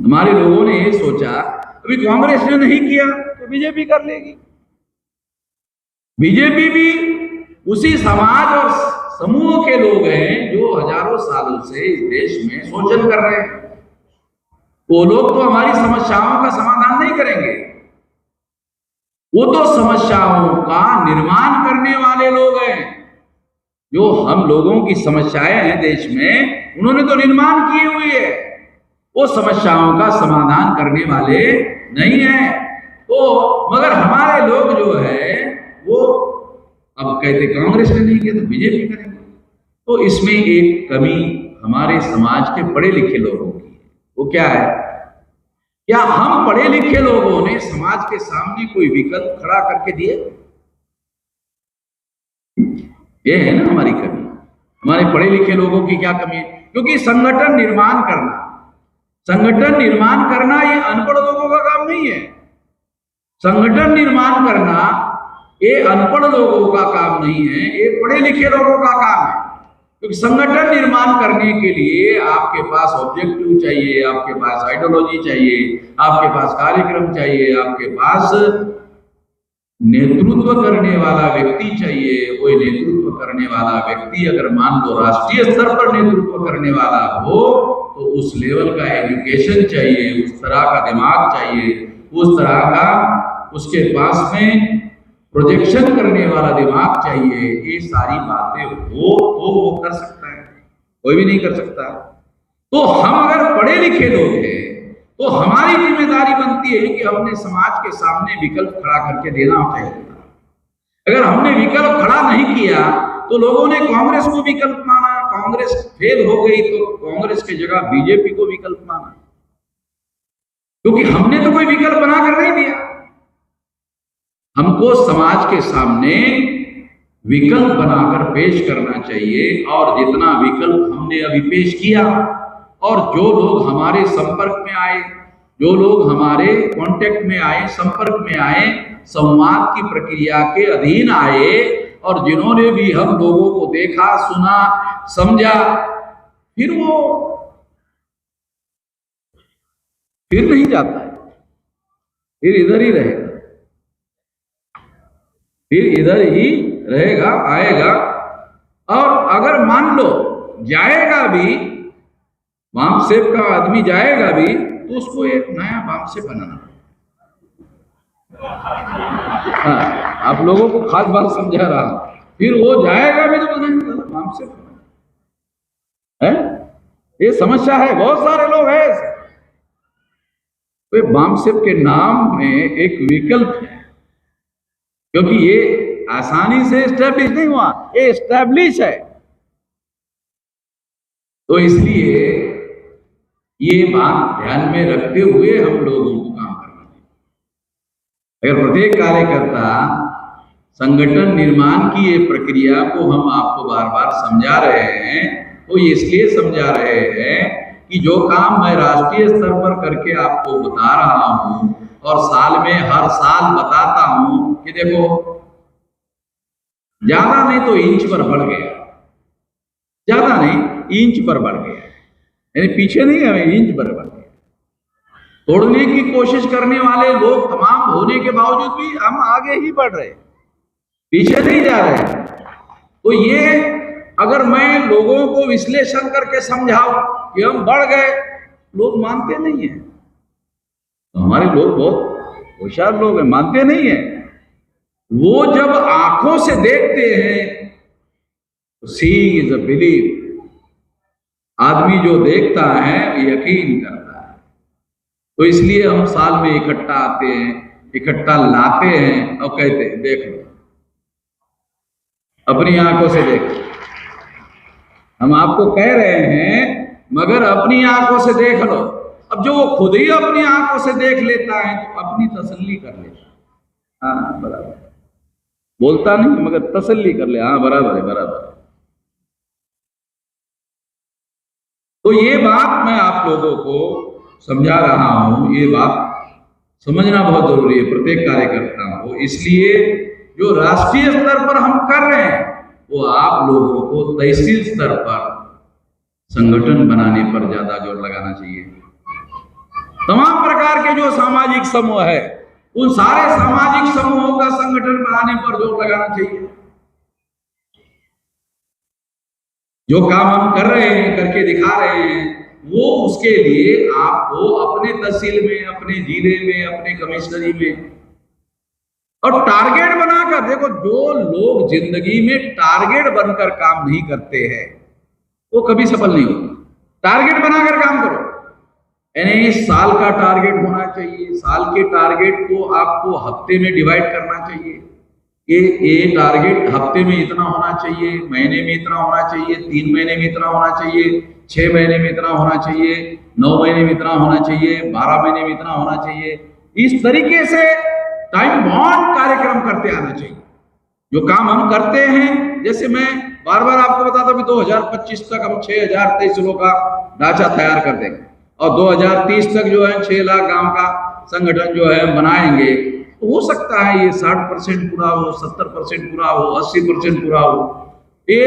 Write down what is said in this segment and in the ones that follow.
हमारे लोगों ने ये सोचा अभी कांग्रेस ने नहीं किया तो बीजेपी कर लेगी। बीजेपी भी उसी समाज और समूह के लोग हैं जो हजारों सालों से इस देश में शोषण कर रहे हैं। वो लोग तो हमारी समस्याओं का समाधान नहीं करेंगे, वो तो समस्याओं का निर्माण करने वाले लोग हैं। जो हम लोगों की समस्याएं हैं देश में, उन्होंने तो निर्माण की हुई है, वो समस्याओं का समाधान करने वाले नहीं है। तो मगर हमारे लोग जो है वो अब कहते कांग्रेस ने नहीं किया तो बीजेपी करेंगे। तो इसमें एक कमी हमारे समाज के पढ़े लिखे लोगों की है। वो क्या है? क्या हम पढ़े लिखे लोगों ने समाज के सामने कोई विकल्प खड़ा करके दिए? ये है ना हमारी कमी। हमारे पढ़े लिखे लोगों की क्या कमी है? क्योंकि संगठन निर्माण करना ये अनपढ़ लोगों का काम नहीं है। संगठन निर्माण करना ये अनपढ़ लोगों का काम नहीं है, ये पढ़े लिखे लोगों का काम है। क्योंकि संगठन निर्माण करने के लिए आपके पास ऑब्जेक्टिव चाहिए, आपके पास आइडियोलॉजी चाहिए, आपके पास कार्यक्रम चाहिए, आपके पास नेतृत्व करने वाला व्यक्ति चाहिए। वो नेतृत्व करने वाला व्यक्ति अगर मान लो राष्ट्रीय स्तर पर नेतृत्व करने वाला हो तो उस लेवल का एजुकेशन चाहिए, उस तरह का दिमाग चाहिए, उस तरह का उसके पास में प्रोजेक्शन करने वाला दिमाग चाहिए। ये सारी बातें हो तो वो कर सकता है, कोई भी नहीं कर सकता। तो हम अगर पढ़े लिखे लोग हैं तो हमारी जिम्मेदारी बनती है कि हमने समाज के सामने विकल्प खड़ा करके देना चाहिए। अगर हमने विकल्प खड़ा नहीं किया तो लोगों ने कांग्रेस को विकल्प माना, कांग्रेस फेल हो गई तो कांग्रेस की जगह बीजेपी को विकल्प माना, क्योंकि हमने तो कोई विकल्प बनाकर नहीं दिया। हमको समाज के सामने विकल्प बनाकर पेश करना चाहिए, और जितना विकल्प हमने अभी पेश किया और जो लोग हमारे संपर्क में आए, जो लोग हमारे कांटेक्ट में आए, संपर्क में आए, संवाद की प्रक्रिया के अधीन आए, और जिन्होंने भी हम लोगों को देखा, सुना, समझा, फिर वो फिर नहीं जाता है, फिर इधर ही रहेगा, फिर इधर ही रहेगा, आएगा। और अगर मान लो जाएगा भी, वामसेप का आदमी जाएगा भी, तो उसको एक नया वामसेप बनाना। हाँ, आप लोगों को खास बात समझा रहा हूं। फिर वो जाएगा भी तो बनाएगा वामसेप है। ये समस्या है, बहुत सारे लोग हैं ऐसे। तो वामसेप के नाम में एक विकल्प है, क्योंकि ये आसानी से एस्टैब्लिश नहीं हुआ, ये एस्टैब्लिश है। तो इसलिए ये बात ध्यान में रखते हुए हम लोगों को काम करना चाहिए। अगर प्रत्येक कार्यकर्ता संगठन निर्माण की ये प्रक्रिया को हम आपको बार बार समझा रहे हैं, तो इसलिए समझा रहे हैं कि जो काम मैं राष्ट्रीय स्तर पर करके आपको बता रहा हूं और साल में हर साल बताता हूं कि देखो ज्यादा नहीं तो इंच पर बढ़ गया, ज्यादा नहीं इंच पर बढ़ गया, यानी पीछे नहीं है, इंच पर बढ़ गया। तोड़ने की कोशिश करने वाले लोग तमाम होने के बावजूद भी हम आगे ही बढ़ रहे, पीछे नहीं जा रहे। तो ये अगर मैं लोगों को विश्लेषण करके समझाऊं कि हम बढ़ गए, लोग मानते नहीं है। तो हमारे लोग बहुत होशियार लोग हैं, मानते नहीं है। वो जब आंखों से देखते हैं तो सीइंग इज अ बिलीव। आदमी जो देखता है यकीन करता है। तो इसलिए हम साल में इकट्ठा आते हैं, इकट्ठा लाते हैं और कहते हैं देख लो, अपनी आंखों से देखो। हम आपको कह रहे हैं मगर अपनी आंखों से देख लो। अब जो वो खुद ही अपनी आंखों से देख लेता है तो अपनी तसल्ली कर लेता। हाँ बराबर, बोलता नहीं मगर तसल्ली कर ले, हाँ बराबर है, बराबर है। तो ये बात मैं आप लोगों को समझा रहा हूं, ये बात समझना बहुत जरूरी है प्रत्येक कार्यकर्ता को। इसलिए जो राष्ट्रीय स्तर पर हम कर रहे हैं वो आप लोगों को तहसील स्तर पर संगठन बनाने पर ज्यादा जोर लगाना चाहिए। तमाम प्रकार के जो सामाजिक समूह है, उन सारे सामाजिक समूहों का संगठन बनाने पर जोर लगाना चाहिए। जो काम हम कर रहे हैं, करके दिखा रहे हैं, वो उसके लिए आपको अपने तहसील में, अपने जिले में, अपने कमिश्नरी में और टारगेट बनाकर देखो। जो लोग जिंदगी में टारगेट बनकर काम नहीं करते हैं वो कभी सफल नहीं होते। टारगेट बनाकर काम करो, यानी साल का टारगेट होना चाहिए। साल के टारगेट को आपको हफ्ते में डिवाइड करना चाहिए। ये टारगेट हफ्ते में इतना होना चाहिए, महीने में इतना होना चाहिए, 3 महीने में इतना होना चाहिए, 6 महीने में इतना होना चाहिए, 9 महीने में इतना होना चाहिए, 12 महीने में इतना होना चाहिए। इस तरीके से टाइम बाउंड कार्यक्रम करते आना चाहिए। जो काम हम करते हैं, जैसे मैं बार बार आपको बताता हूं, 2025 तक हम 6000 तहसीलों का ढांचा तैयार कर देंगे और 2030 तक जो है 6 लाख गांव का संगठन जो है बनाएंगे। तो हो सकता है ये 60% पूरा हो, 70% पूरा हो, 80% पूरा हो। ये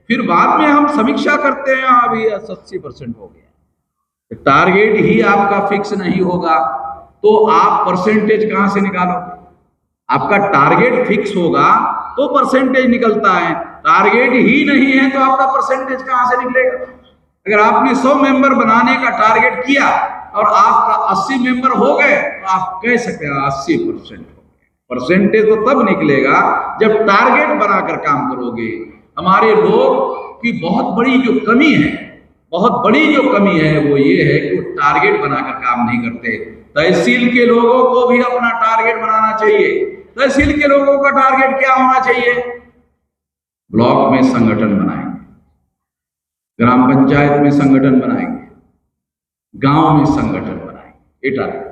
फिर बाद में हम समीक्षा करते हैं, अभी 80% हो गया। टारगेट ही आपका फिक्स नहीं होगा तो आप परसेंटेज कहां से निकालोगे? आपका टारगेट फिक्स होगा तो परसेंटेज निकलता है। टारगेट ही नहीं है तो आपका परसेंटेज कहां से निकलेगा? अगर आपने 100 मेंबर बनाने का टारगेट किया और आपका 80 मेंबर हो गए तो आप कह सकते हैं 80% हो गए। परसेंटेज तो तब निकलेगा जब टारगेट बनाकर काम करोगे। हमारे लोग की बहुत बड़ी जो कमी है, वो ये है कि वो टारगेट बनाकर काम नहीं करते। तहसील के लोगों को भी अपना टारगेट बनाना चाहिए। तहसील के लोगों का टारगेट क्या होना चाहिए? ब्लॉक में संगठन बनाएंगे, ग्राम पंचायत में संगठन बनाएंगे, गांव में संगठन बनाएंगे। ये टारगेट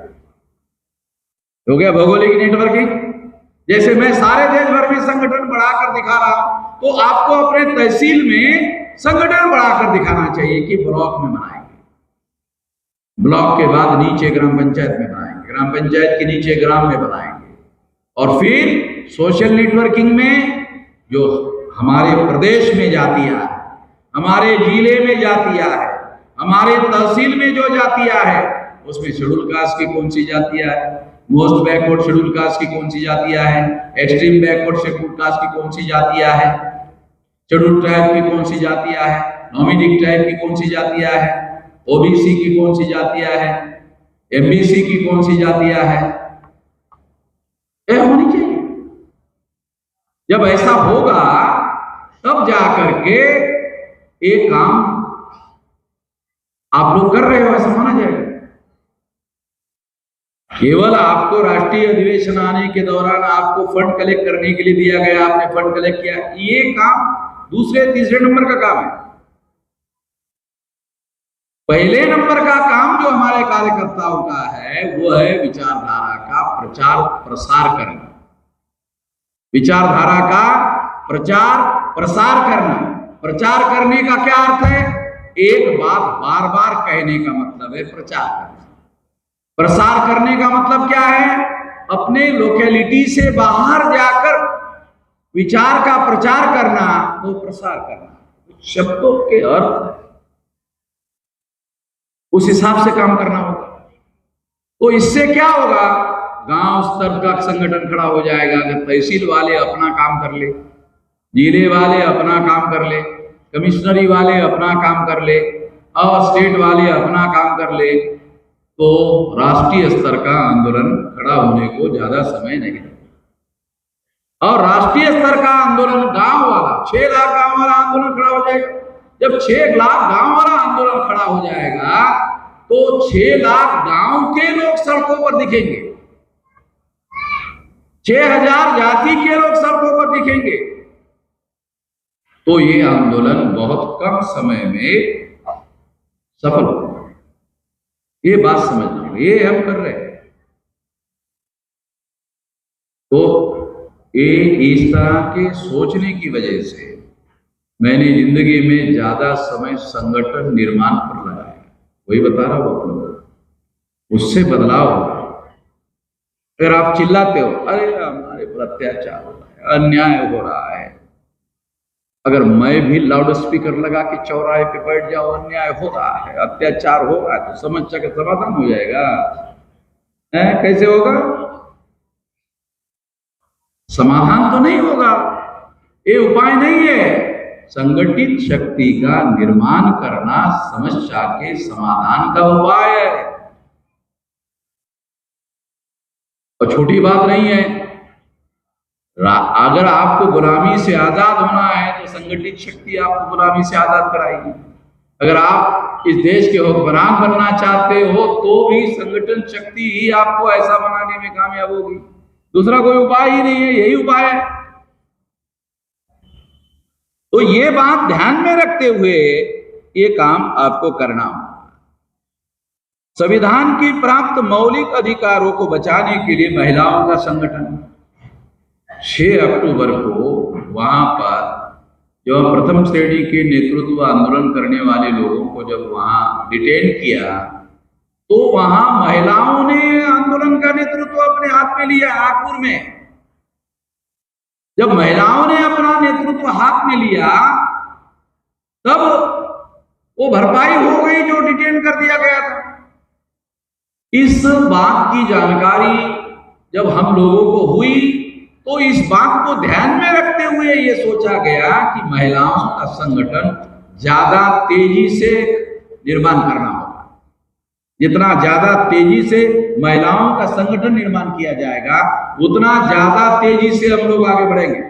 हो गया भौगोलिक नेटवर्किंग। जैसे मैं सारे देश भर में संगठन बढ़ाकर दिखा रहा हूं, तो आपको अपने तहसील में संगठन बढ़ाकर दिखाना चाहिए कि ब्लॉक में बनाएंगे, ब्लॉक के बाद नीचे ग्राम पंचायत में बनाएंगे, ग्राम पंचायत के नीचे ग्राम में बनाएंगे, और फिर सोशल नेटवर्किंग में जो हमारे प्रदेश में जातियां है, हमारे जिले में जातियां है, हमारे तहसील में जो जातियां है, उसमें शेड्यूल कास्ट की कौन सी जातियां है, मोस्ट बैकवर्ड शेड्यूल कास्ट की कौन सी जातियां है, एक्सट्रीम बैकवर्ड शेड्यूल कास्ट की कौन सी जातियां है, शेड्यूल ट्राइब की कौन सी जातियां है, नॉमिडिक ट्राइब की कौन सी जातियां है, ओबीसी की कौन सी जातियां है, एमबीसी की कौन सी जातियां है, यह होनी चाहिए। जब ऐसा होगा तब जाकर के एक काम आप लोग कर रहे हो ऐसा माना जाएगा। केवल आपको राष्ट्रीय अधिवेशन आने के दौरान आपको फंड कलेक्ट करने के लिए दिया गया, आपने फंड कलेक्ट किया, ये काम दूसरे तीसरे नंबर का काम है। पहले नंबर का काम जो हमारे कार्यकर्ताओं का है वो है विचारधारा का प्रचार प्रसार करना। विचारधारा का प्रचार प्रसार करना। प्रचार करने का क्या अर्थ है? एक बात बार बार कहने का मतलब है प्रचार करना। प्रसार करने का मतलब क्या है? अपने लोकेलिटी से बाहर जाकर विचार का प्रचार करना, तो प्रसार करना। शब्दों के अर्थ है, उस हिसाब से काम करना होगा। तो इससे क्या होगा? गांव स्तर का संगठन खड़ा हो जाएगा। अगर तहसील वाले अपना काम कर ले, जिले वाले अपना काम कर ले, कमिश्नरी वाले अपना काम कर ले और स्टेट वाले अपना काम कर ले, तो राष्ट्रीय स्तर का आंदोलन खड़ा होने को ज्यादा समय नहीं लगेगा। और राष्ट्रीय स्तर का आंदोलन गांव वाला 6 लाख गांव वाला आंदोलन खड़ा हो जाएगा। जब 6 लाख गांव वाला आंदोलन खड़ा हो जाएगा तो 6 लाख गांव के लोग सड़कों पर दिखेंगे, 6000 जाति के लोग सड़कों पर दिखेंगे। तो ये आंदोलन बहुत कम समय में सफल होगा। ये बात समझना, ये हम कर रहे हैं। तो ये इस तरह के सोचने की वजह से मैंने जिंदगी में ज्यादा समय संगठन निर्माण पर लगाया। वही बता रहा हूं आप लोगों को, उससे बदलाव होगा। अगर आप चिल्लाते हो अरे हमारे पर अत्याचार हो रहा है, अन्याय हो रहा है, अगर मैं भी लाउड स्पीकर लगा के चौराहे पे बैठ जाओ, अन्याय हो रहा है, अत्याचार हो रहा है, तो समस्या का समाधान हो जाएगा? कैसे होगा? समाधान तो नहीं होगा, ये उपाय नहीं है। संगठित शक्ति का निर्माण करना समस्या के समाधान का उपाय है, और छोटी बात नहीं है। अगर आपको गुलामी से आजाद होना है तो संगठित शक्ति आपको गुलामी से आजाद कराएगी। अगर आप इस देश के हुक्मरान बनना चाहते हो तो भी संगठन शक्ति ही आपको ऐसा बनाने में कामयाब होगी, दूसरा कोई उपाय ही नहीं है, यही उपाय है। तो ये बात ध्यान में रखते हुए ये काम आपको करना होगा। संविधान की प्राप्त मौलिक अधिकारों को बचाने के लिए महिलाओं का संगठन 6 अक्टूबर को वहां पर जो प्रथम श्रेणी के नेतृत्व आंदोलन करने वाले लोगों को जब वहां डिटेन किया तो वहां महिलाओं ने आंदोलन का नेतृत्व अपने हाथ में लिया। नागपुर में जब महिलाओं ने अपना नेतृत्व हाथ में लिया तब वो भरपाई हो गई जो डिटेन कर दिया गया था। इस बात की जानकारी जब हम लोगों को हुई तो इस बात को ध्यान में रखते हुए ये सोचा गया कि महिलाओं का संगठन ज्यादा तेजी से निर्माण करना होगा। जितना ज्यादा तेजी से महिलाओं का संगठन निर्माण किया जाएगा उतना ज्यादा तेजी से हम लोग आगे बढ़ेंगे।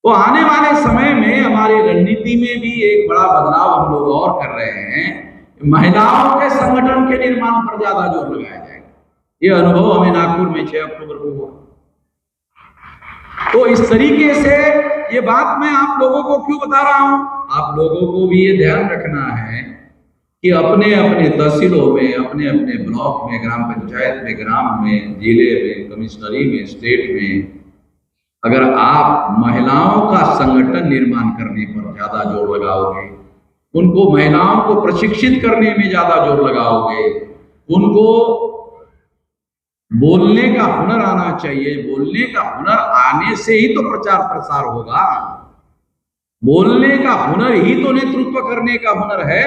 तो आने वाले समय में हमारी रणनीति में भी एक बड़ा बदलाव हम लोग और कर रहे हैं, महिलाओं के संगठन के निर्माण पर ज्यादा जोर लगाया जाएगा। ये अनुभव हमें नागपुर में 6 अक्टूबर को हुआ। तो इस तरीके से ये बात मैं आप लोगों को क्यों बता रहा हूं, आप लोगों को भी ये ध्यान रखना है कि अपने अपने तहसीलों में, अपने अपने ब्लॉक में, ग्राम पंचायत में, ग्राम में, जिले में, कमिश्नरी में, स्टेट में अगर आप महिलाओं का संगठन निर्माण करने पर ज्यादा जोर लगाओगे, उनको महिलाओं को प्रशिक्षित करने में ज्यादा जोर लगाओगे, उनको बोलने का हुनर आना चाहिए, बोलने का हुनर आने से ही तो प्रचार प्रसार होगा। बोलने का हुनर ही तो नेतृत्व करने का हुनर है।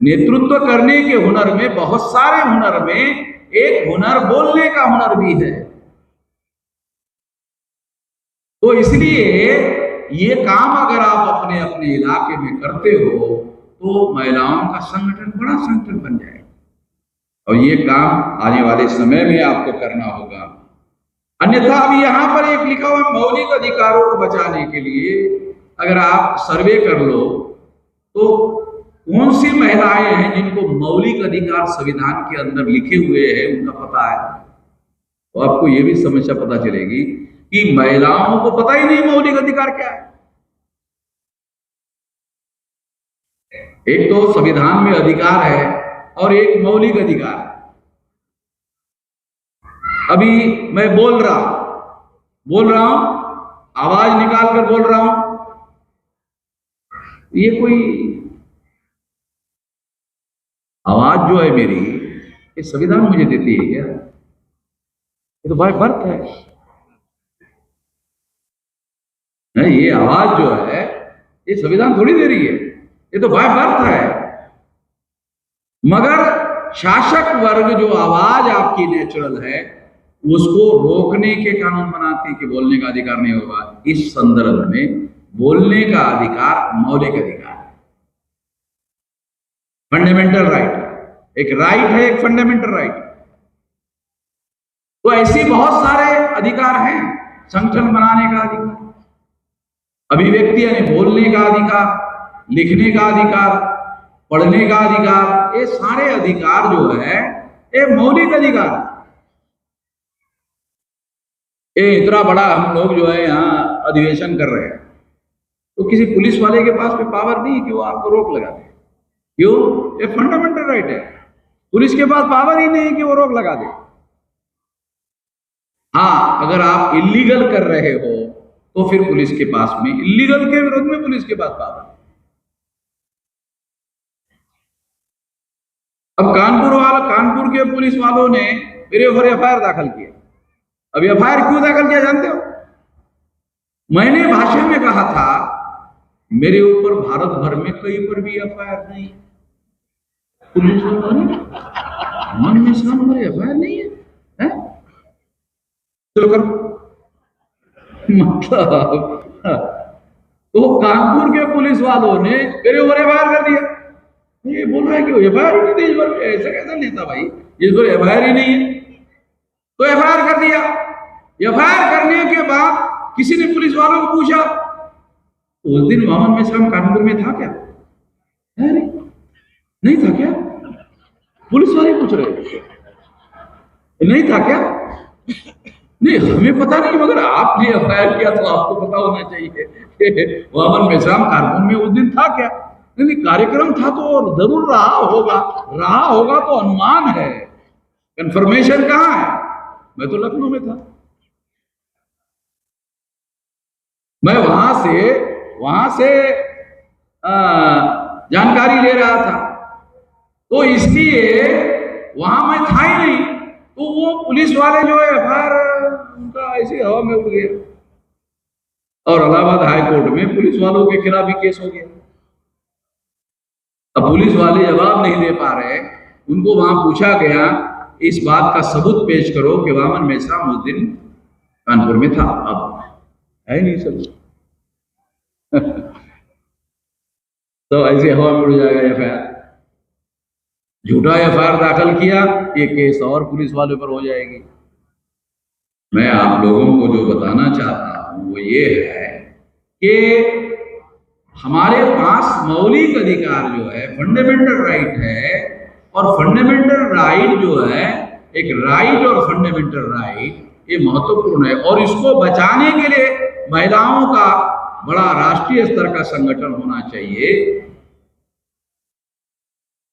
नेतृत्व करने के हुनर में बहुत सारे हुनर में एक हुनर बोलने का हुनर भी है। तो इसलिए ये काम अगर आप अपने अपने इलाके में करते हो तो महिलाओं का संगठन बड़ा संगठन बन जाएगा, और ये काम आने वाले समय में आपको करना होगा। अन्यथा अभी यहां पर एक लिखा हुआ मौलिक अधिकारों को बचाने के लिए अगर आप सर्वे कर लो तो कौन सी महिलाएं हैं जिनको मौलिक अधिकार संविधान के अंदर लिखे हुए हैं उनका पता है, तो आपको ये भी समस्या पता चलेगी कि महिलाओं को पता ही नहीं मौलिक अधिकार क्या है। एक तो संविधान में अधिकार है और एक मौलिक अधिकार है। अभी मैं बोल रहा हूं, आवाज निकाल कर बोल रहा हूं, ये कोई आवाज जो है मेरी, ये संविधान मुझे देती है क्या? ये तो बाय बर्थ है। ये आवाज जो है ये संविधान थोड़ी दे रही है, ये तो बाय बर्थ है। मगर शासक वर्ग जो आवाज आपकी नेचुरल है उसको रोकने के कानून बनाते कि बोलने का अधिकार नहीं होगा। इस संदर्भ में बोलने का अधिकार मौलिक अधिकार है, फंडामेंटल राइट। एक राइट है, एक फंडामेंटल राइट। तो ऐसी बहुत सारे अधिकार हैं, संगठन बनाने का अधिकार, अभिव्यक्ति यानी बोलने का अधिकार, लिखने का अधिकार, पढ़ने का अधिकार, ये सारे अधिकार जो है ये मौलिक अधिकार है। ये इतना बड़ा हम लोग जो है यहाँ अधिवेशन कर रहे हैं तो किसी पुलिस वाले के पास में पावर नहीं कि वो आपको रोक लगा दे। क्यों? ये फंडामेंटल राइट है। पुलिस के पास पावर ही नहीं कि वो रोक लगा दे। हाँ, अगर आप इलीगल कर रहे हो तो फिर पुलिस के पास में, इलीगल के विरोध में पुलिस के पास पावर। अब कानपुर के पुलिस वालों ने मेरे ऊपर एफआईआर दाखिल किया। अब एफआईआर क्यों दाखिल किया जानते हो? मैंने भाषण में कहा था मेरे ऊपर भारत भर में कहीं पर भी एफआईआर नहीं है। पुलिस मन में शाम पर एफआईआर नहीं है? चलो करो। मतलब तो कानपुर के पुलिस वालों ने मेरे ऊपर एफआईआर कर दिया। ये बोल रहा है कि एफआईआर ही नहीं देश भर में, ऐसा कैसा नेता भाई, इस पर एफआईआर ही नहीं है। तो एफआईआर कर दिया। एफआईआर करने के बाद किसी ने पुलिस वालों को पूछा उस दिन वामन मेश्राम कानपुर में था क्या? नहीं था क्या? पुलिस वाले पूछ रहे नहीं था क्या? नहीं, हमें पता नहीं, मगर आपने एफआईआर किया तो आपको पता होना चाहिए वामन मेश्राम कानपुर में उस दिन था क्या? नहीं, कार्यक्रम था तो जरूर रहा होगा तो अनुमान है, कंफर्मेशन कहाँ है? मैं तो लखनऊ में था। मैं वहां से जानकारी ले रहा था, तो इसलिए वहां मैं था ही नहीं। तो वो पुलिस वाले जो है एफआईआर उनका ऐसे हवा में उड़ गया और इलाहाबाद हाई कोर्ट में पुलिस वालों के खिलाफ भी केस हो गया। अब पुलिस वाले जवाब नहीं दे पा रहे, उनको वहां पूछा गया इस बात का सबूत पेश करो कि वामन मेश्राम उस दिन कानपुर में था। अब है नहीं सबूत तो ऐसे हवा में उड़ जाएगा एफआईआर। झूठा एफआईआर दाखिल किया, ये केस और पुलिस वाले पर हो जाएगी। मैं आप लोगों को जो बताना चाहता हूं वो ये है कि हमारे पास मौलिक अधिकार जो है, फंडामेंटल राइट है, और फंडामेंटल राइट जो है, एक राइट और फंडामेंटल राइट, ये महत्वपूर्ण है। और इसको बचाने के लिए महिलाओं का बड़ा राष्ट्रीय स्तर का संगठन होना चाहिए।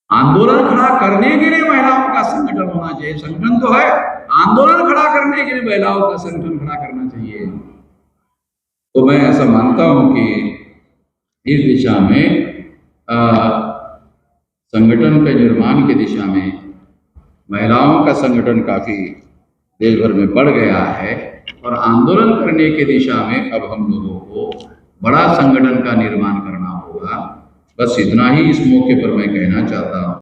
आंदोलन खड़ा करने के लिए महिलाओं का संगठन होना चाहिए। संगठन तो है, आंदोलन खड़ा करने के लिए महिलाओं का संगठन खड़ा करना चाहिए। तो मैं ऐसा मानता हूं कि इस दिशा में संगठन के निर्माण की दिशा में महिलाओं का संगठन काफी देश भर में बढ़ गया है, और आंदोलन करने की दिशा में अब हम लोगों को बड़ा संगठन का निर्माण करना होगा। बस इतना ही इस मौके पर मैं कहना चाहता हूँ।